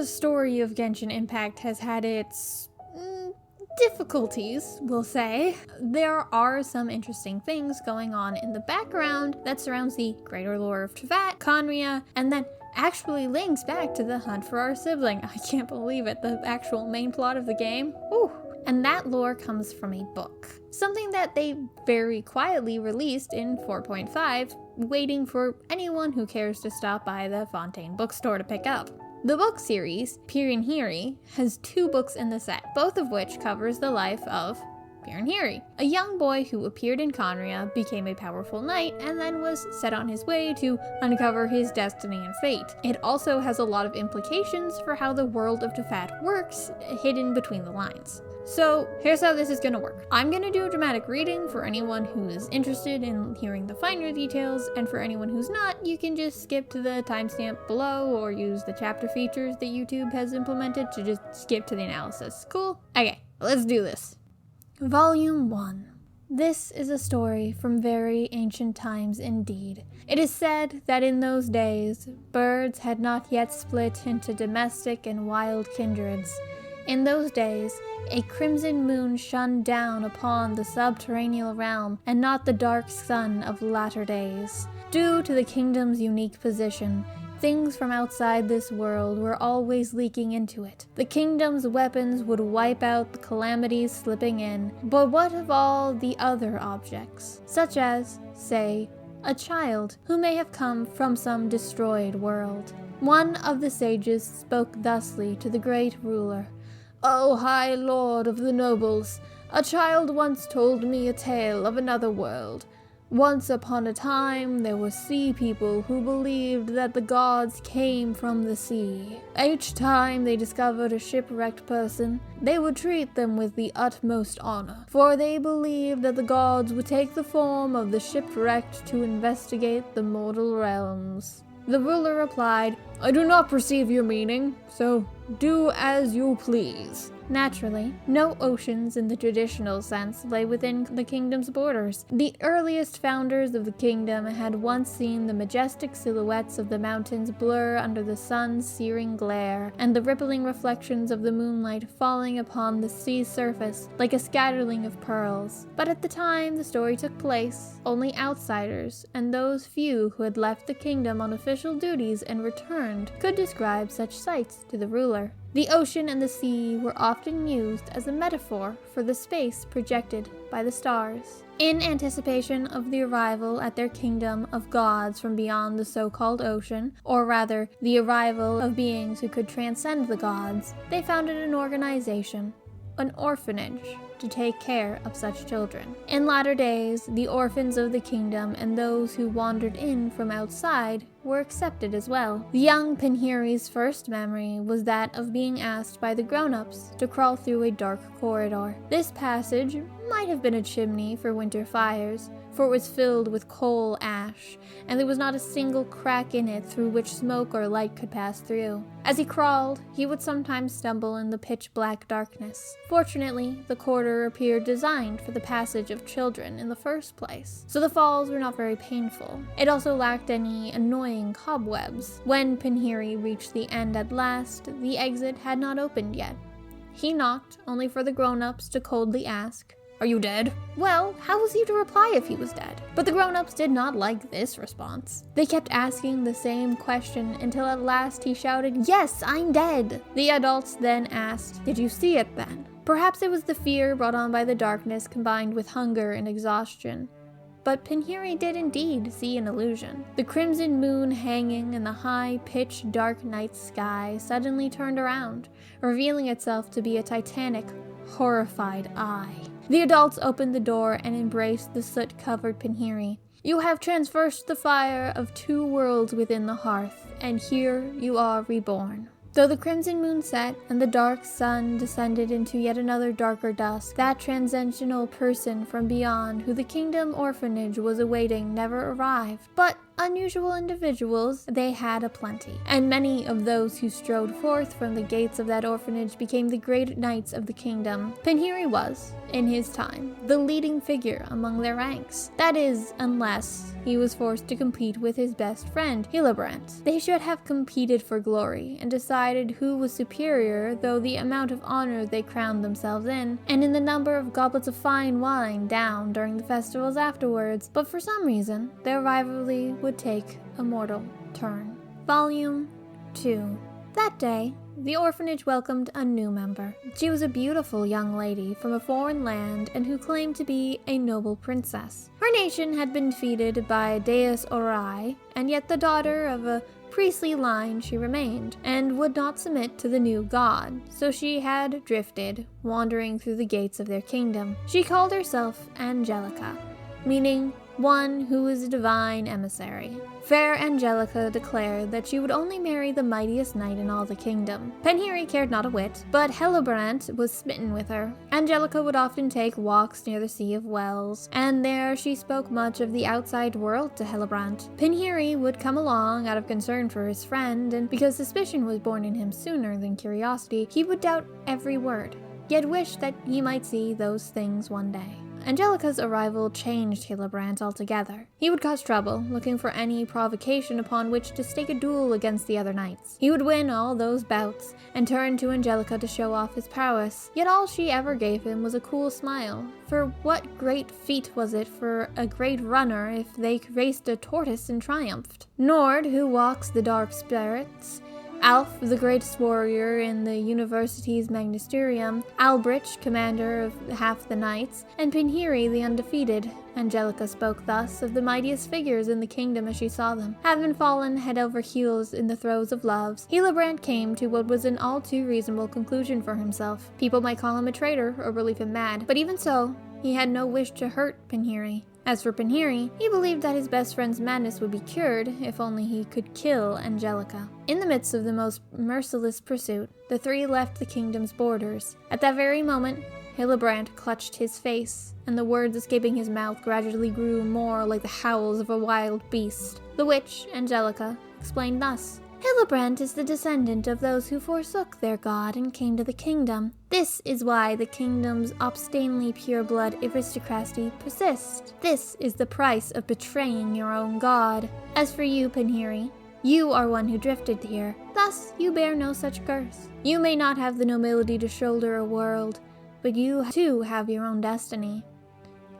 the story of Genshin Impact has had its difficulties, we'll say. There are some interesting things going on in the background that surrounds the greater lore of Teyvat, Khaenri'ah, and then actually links back to the hunt for our sibling. I can't believe it, the actual main plot of the game. Whew. And that lore comes from a book. Something that they very quietly released in 4.5, waiting for anyone who cares to stop by the Fontaine bookstore to pick up. The book series, Perinheri, has 2 books in the set, both of which covers the life of Perinheri, a young boy who appeared in Khaenri'ah, became a powerful knight, and then was set on his way to uncover his destiny and fate. It also has a lot of implications for how the world of Teyvat works, hidden between the lines. So here's how this is going to work. I'm going to do a dramatic reading for anyone who is interested in hearing the finer details, and for anyone who's not, you can just skip to the timestamp below or use the chapter features that YouTube has implemented to just skip to the analysis. Cool? Okay, let's do this. Volume 1. This is a story from very ancient times indeed. It is said that in those days, birds had not yet split into domestic and wild kindreds. In those days, a crimson moon shone down upon the subterranean realm, and not the dark sun of latter days. Due to the kingdom's unique position, things from outside this world were always leaking into it. The kingdom's weapons would wipe out the calamities slipping in, but what of all the other objects? Such as, say, a child who may have come from some destroyed world. One of the sages spoke thusly to the great ruler. "O high lord of the nobles, a child once told me a tale of another world. Once upon a time, there were sea people who believed that the gods came from the sea. Each time they discovered a shipwrecked person, they would treat them with the utmost honor, for they believed that the gods would take the form of the shipwrecked to investigate the mortal realms." The ruler replied, "I do not perceive your meaning, so do as you please." Naturally, no oceans in the traditional sense lay within the kingdom's borders. The earliest founders of the kingdom had once seen the majestic silhouettes of the mountains blur under the sun's searing glare, and the rippling reflections of the moonlight falling upon the sea's surface like a scatterling of pearls. But at the time the story took place, only outsiders, and those few who had left the kingdom on official duties and returned, could describe such sights to the ruler. The ocean and the sea were often used as a metaphor for the space projected by the stars. In anticipation of the arrival at their kingdom of gods from beyond the so-called ocean, or rather, the arrival of beings who could transcend the gods, they founded an organization, an orphanage, to take care of such children. In latter days, the orphans of the kingdom and those who wandered in from outside were accepted as well. The young Perinheri's first memory was that of being asked by the grown-ups to crawl through a dark corridor. This passage might have been a chimney for winter fires, for it was filled with coal ash, and there was not a single crack in it through which smoke or light could pass through. As he crawled, he would sometimes stumble in the pitch-black darkness. Fortunately, the corridor appeared designed for the passage of children in the first place, so the falls were not very painful. It also lacked any annoying cobwebs. When Perinheri reached the end at last, the exit had not opened yet. He knocked, only for the grown-ups to coldly ask, "Are you dead?" Well, how was he to reply if he was dead? But the grown-ups did not like this response. They kept asking the same question until at last he shouted, "Yes, I'm dead!" The adults then asked, "Did you see it then?" Perhaps it was the fear brought on by the darkness combined with hunger and exhaustion. But Perinheri did indeed see an illusion. The crimson moon hanging in the high, pitch-dark night sky suddenly turned around, revealing itself to be a titanic, horrified eye. The adults opened the door and embraced the soot-covered Perinheri. "You have traversed the fire of 2 worlds within the hearth, and here you are reborn." Though the crimson moon set and the dark sun descended into yet another darker dusk, that transcendental person from beyond who the kingdom orphanage was awaiting never arrived. But unusual individuals, they had aplenty, and many of those who strode forth from the gates of that orphanage became the great knights of the kingdom. Perinheri was, in his time, the leading figure among their ranks. That is, unless he was forced to compete with his best friend, Hillebrand. They should have competed for glory and decided who was superior, though the amount of honor they crowned themselves in, and in the number of goblets of fine wine down during the festivals afterwards, but for some reason, their rivalry would take a mortal turn. Volume 2. That day, the orphanage welcomed a new member. She was a beautiful young lady from a foreign land and who claimed to be a noble princess. Her nation had been defeated by Deus Orai, and yet the daughter of a priestly line she remained, and would not submit to the new god, so she had drifted, wandering through the gates of their kingdom. She called herself Angelica, meaning one who is a divine emissary. Fair Angelica declared that she would only marry the mightiest knight in all the kingdom. Perinheri cared not a whit, but Hillebrand was smitten with her. Angelica would often take walks near the Sea of Wells, and there she spoke much of the outside world to Hillebrand. Perinheri would come along out of concern for his friend, and because suspicion was born in him sooner than curiosity, he would doubt every word, yet wish that he might see those things one day. Angelica's arrival changed Hillebrand altogether. He would cause trouble, looking for any provocation upon which to stake a duel against the other knights. He would win all those bouts, and turn to Angelica to show off his prowess, yet all she ever gave him was a cool smile. For what great feat was it for a great runner if they raced a tortoise and triumphed? Nord, who walks the dark spirits, Alf, the greatest warrior in the university's magisterium, Albrich, commander of half the knights, and Perinheri, the undefeated. Angelica spoke thus of the mightiest figures in the kingdom as she saw them. Having fallen head over heels in the throes of love, Hillebrand came to what was an all too reasonable conclusion for himself. People might call him a traitor or believe him mad, but even so, he had no wish to hurt Perinheri. As for Perinheri, he believed that his best friend's madness would be cured if only he could kill Angelica. In the midst of the most merciless pursuit, the three left the kingdom's borders. At that very moment, Hillebrand clutched his face, and the words escaping his mouth gradually grew more like the howls of a wild beast. The witch, Angelica, explained thus: Hillebrand is the descendant of those who forsook their god and came to the kingdom. This is why the kingdom's obstinately pure-blood aristocracy persists. This is the price of betraying your own god. As for you, Perinheri, you are one who drifted here. Thus, you bear no such curse. You may not have the nobility to shoulder a world, but you too have your own destiny.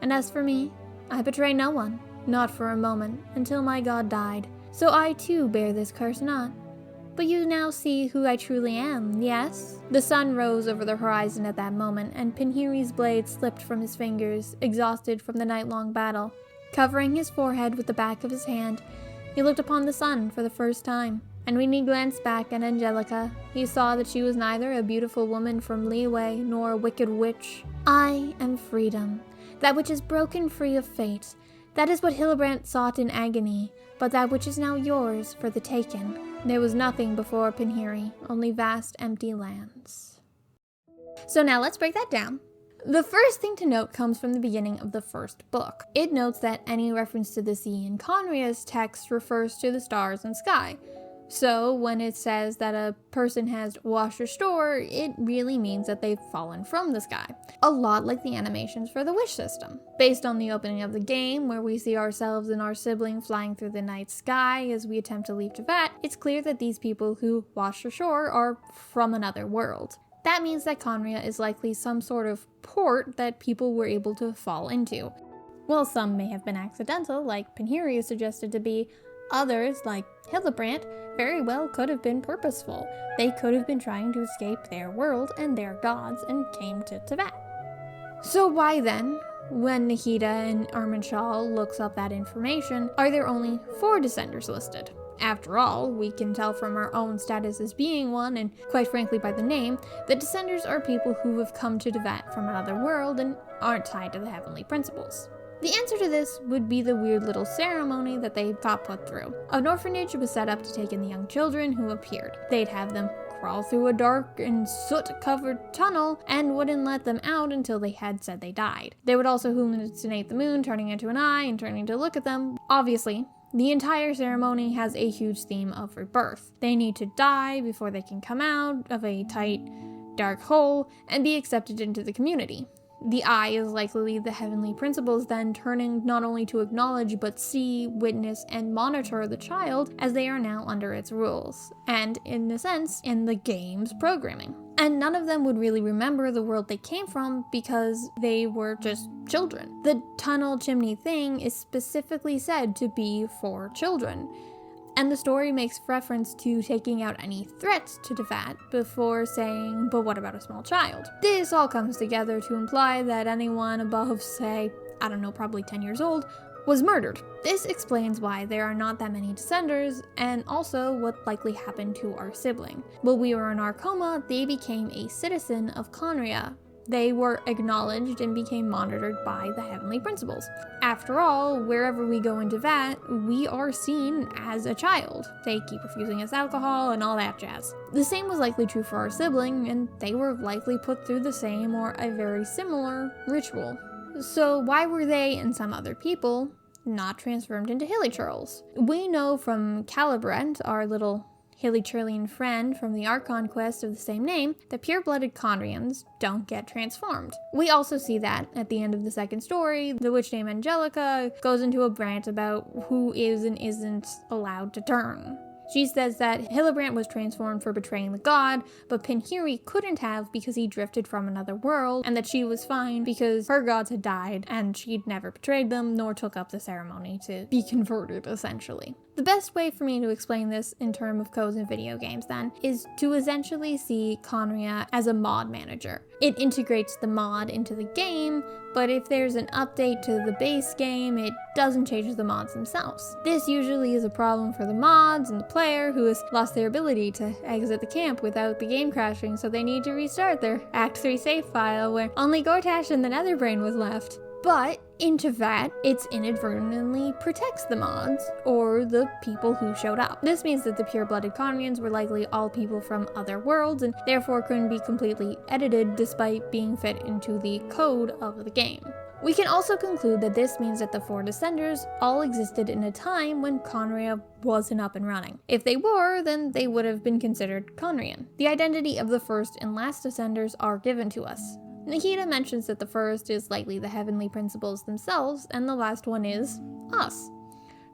And as for me, I betray no one, not for a moment, until my god died. So I too bear this curse not. But you now see who I truly am, yes? The sun rose over the horizon at that moment, and Perinheri's blade slipped from his fingers, exhausted from the night-long battle. Covering his forehead with the back of his hand, he looked upon the sun for the first time. And when he glanced back at Angelica, he saw that she was neither a beautiful woman from Leeway nor a wicked witch. I am freedom, that which is broken free of fate. That is what Hillebrand sought in agony, but that which is now yours for the taking. There was nothing before Perinheri, only vast empty lands. So now let's break that down. The first thing to note comes from the beginning of the first book. It notes that any reference to the sea in Khaenri'ah's text refers to the stars and sky. So when it says that a person has washed ashore, it really means that they've fallen from the sky. A lot like the animations for the wish system. Based on the opening of the game, where we see ourselves and our sibling flying through the night sky as we attempt to leave Teyvat, it's clear that these people who washed ashore are from another world. That means that Khaenri'ah is likely some sort of port that people were able to fall into. While some may have been accidental, like Perinheri is suggested to be, others, like Hillebrand, very well could have been purposeful. They could have been trying to escape their world and their gods and came to Teyvat. So why then, when Nahida and Armanshal looks up that information, are there only 4 descenders listed? After all, we can tell from our own status as being one, and quite frankly by the name, that descenders are people who have come to Teyvat from another world and aren't tied to the heavenly principles. The answer to this would be the weird little ceremony that they got put through. An orphanage was set up to take in the young children who appeared. They'd have them crawl through a dark and soot-covered tunnel and wouldn't let them out until they had said they died. They would also hallucinate the moon, turning into an eye and turning to look at them. Obviously, The entire ceremony has a huge theme of rebirth. They need to die before they can come out of a tight, dark hole and be accepted into the community. The eye is likely the heavenly principles then turning not only to acknowledge but see, witness, and monitor the child as they are now under its rules, and in a sense, in the game's programming. And none of them would really remember the world they came from because they were just children. The tunnel chimney thing is specifically said to be for children. And the story makes reference to taking out any threats to Teyvat before saying, but what about a small child? This all comes together to imply that anyone above, say, I don't know, probably 10 years old, was murdered. This explains why there are not that many descenders, and also what likely happened to our sibling. While we were in our coma, they became a citizen of Khaenri'ah. They were acknowledged and became monitored by the heavenly principles. After all, wherever we go in Teyvat, we are seen as a child. They keep refusing us alcohol and all that jazz. The same was likely true for our sibling, and they were likely put through the same or a very similar ritual. So why were they and some other people not transformed into Hilichurls? We know from Calibrant, our little Hilichurlian friend from the Archon quest of the same name, that pure-blooded Khaenri'ahs don't get transformed. We also see that at the end of the second story, the witch named Angelica goes into a rant about who is and isn't allowed to turn. She says that Hilibrant was transformed for betraying the god, but Perinheri couldn't have because he drifted from another world, and that she was fine because her gods had died and she'd never betrayed them nor took up the ceremony to be converted, essentially. The best way for me to explain this in terms of codes in video games, then, is to essentially see Khaenri'ah as a mod manager. It integrates the mod into the game, but if there's an update to the base game, it doesn't change the mods themselves. This usually is a problem for the mods and the player who has lost their ability to exit the camp without the game crashing, so they need to restart their Act 3 save file where only Gortash and the Netherbrain was left. But in Teyvat, it inadvertently protects the mods, or the people who showed up. This means that the pure-blooded Khaenri'ahs were likely all people from other worlds, and therefore couldn't be completely edited despite being fit into the code of the game. We can also conclude that this means that the four Descenders all existed in a time when Khaenri'ah wasn't up and running. If they were, then they would have been considered Khaenri'ahn. The identity of the first and last Descenders are given to us. Nahida mentions that the first is likely the heavenly principles themselves, and the last one is us.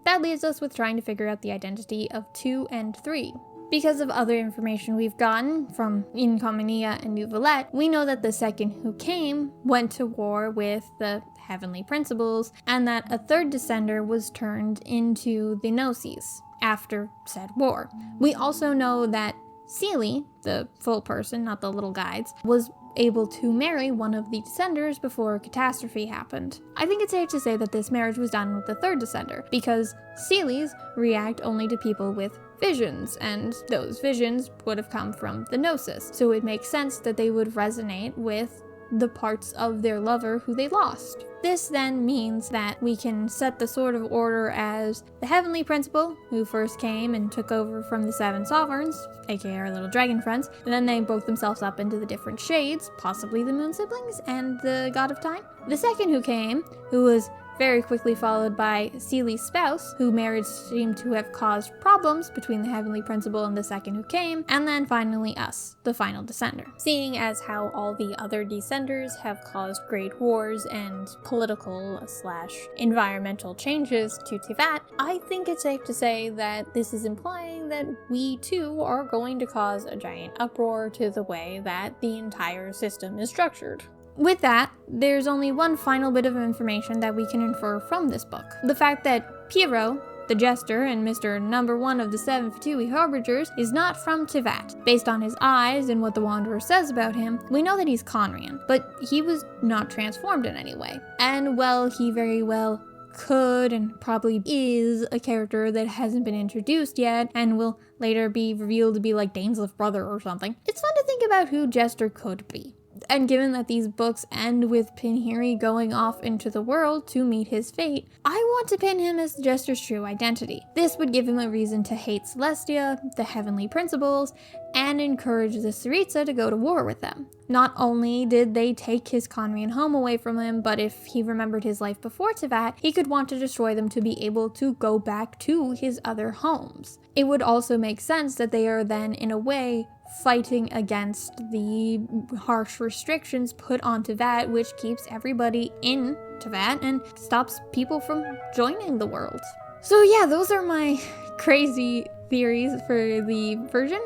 That leaves us with trying to figure out the identity of 2 and 3. Because of other information we've gotten from Khaenri'ah and Neuvillette, we know that the second who came went to war with the heavenly principles, and that a third descender was turned into the Gnosis after said war. We also know that Seelie, the full person, not the little guides, was able to marry one of the Descenders before a catastrophe happened. I think it's safe to say that this marriage was done with the third Descender, because Seelies react only to people with visions, and those visions would have come from the Gnosis, so it makes sense that they would resonate with the parts of their lover who they lost. This then means that we can set the sort of order as the heavenly principle, who first came and took over from the 7 sovereigns, aka our little dragon friends, and then they broke themselves up into the different shades, possibly the moon siblings and the god of time. The second who came, who was very quickly followed by Seelie's spouse, whose marriage seemed to have caused problems between the heavenly principle and the second who came, and then finally us, the final descender. Seeing as how all the other descenders have caused great wars and political/environmental changes to Teyvat, I think it's safe to say that this is implying that we too are going to cause a giant uproar to the way that the entire system is structured. With that, there's only one final bit of information that we can infer from this book. The fact that Pierrot, the Jester, and Mr. Number 1 of the 7 Fatui Harbingers is not from Teyvat. Based on his eyes and what the Wanderer says about him, we know that he's Khaenri'ahn, but he was not transformed in any way. And while he very well could and probably is a character that hasn't been introduced yet and will later be revealed to be like Dainsleif's brother or something, it's fun to think about who Jester could be. And given that these books end with Perinheri going off into the world to meet his fate, I want to pin him as the Jester's true identity. This would give him a reason to hate Celestia, the heavenly principles, and encouraged the Tsaritsa to go to war with them. Not only did they take his Khaenri'ah home away from him, but if he remembered his life before Teyvat, he could want to destroy them to be able to go back to his other homes. It would also make sense that they are then, in a way, fighting against the harsh restrictions put on Teyvat, which keeps everybody in Teyvat and stops people from joining the world. So yeah, those are my crazy theories for the version.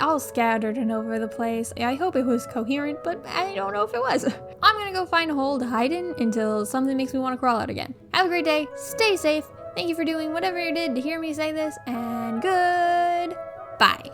All scattered and over the place. I hope it was coherent, but I don't know if it was. I'm gonna go find a hole to hide in until something makes me want to crawl out again. Have a great day, stay safe, thank you for doing whatever you did to hear me say this, and goodbye.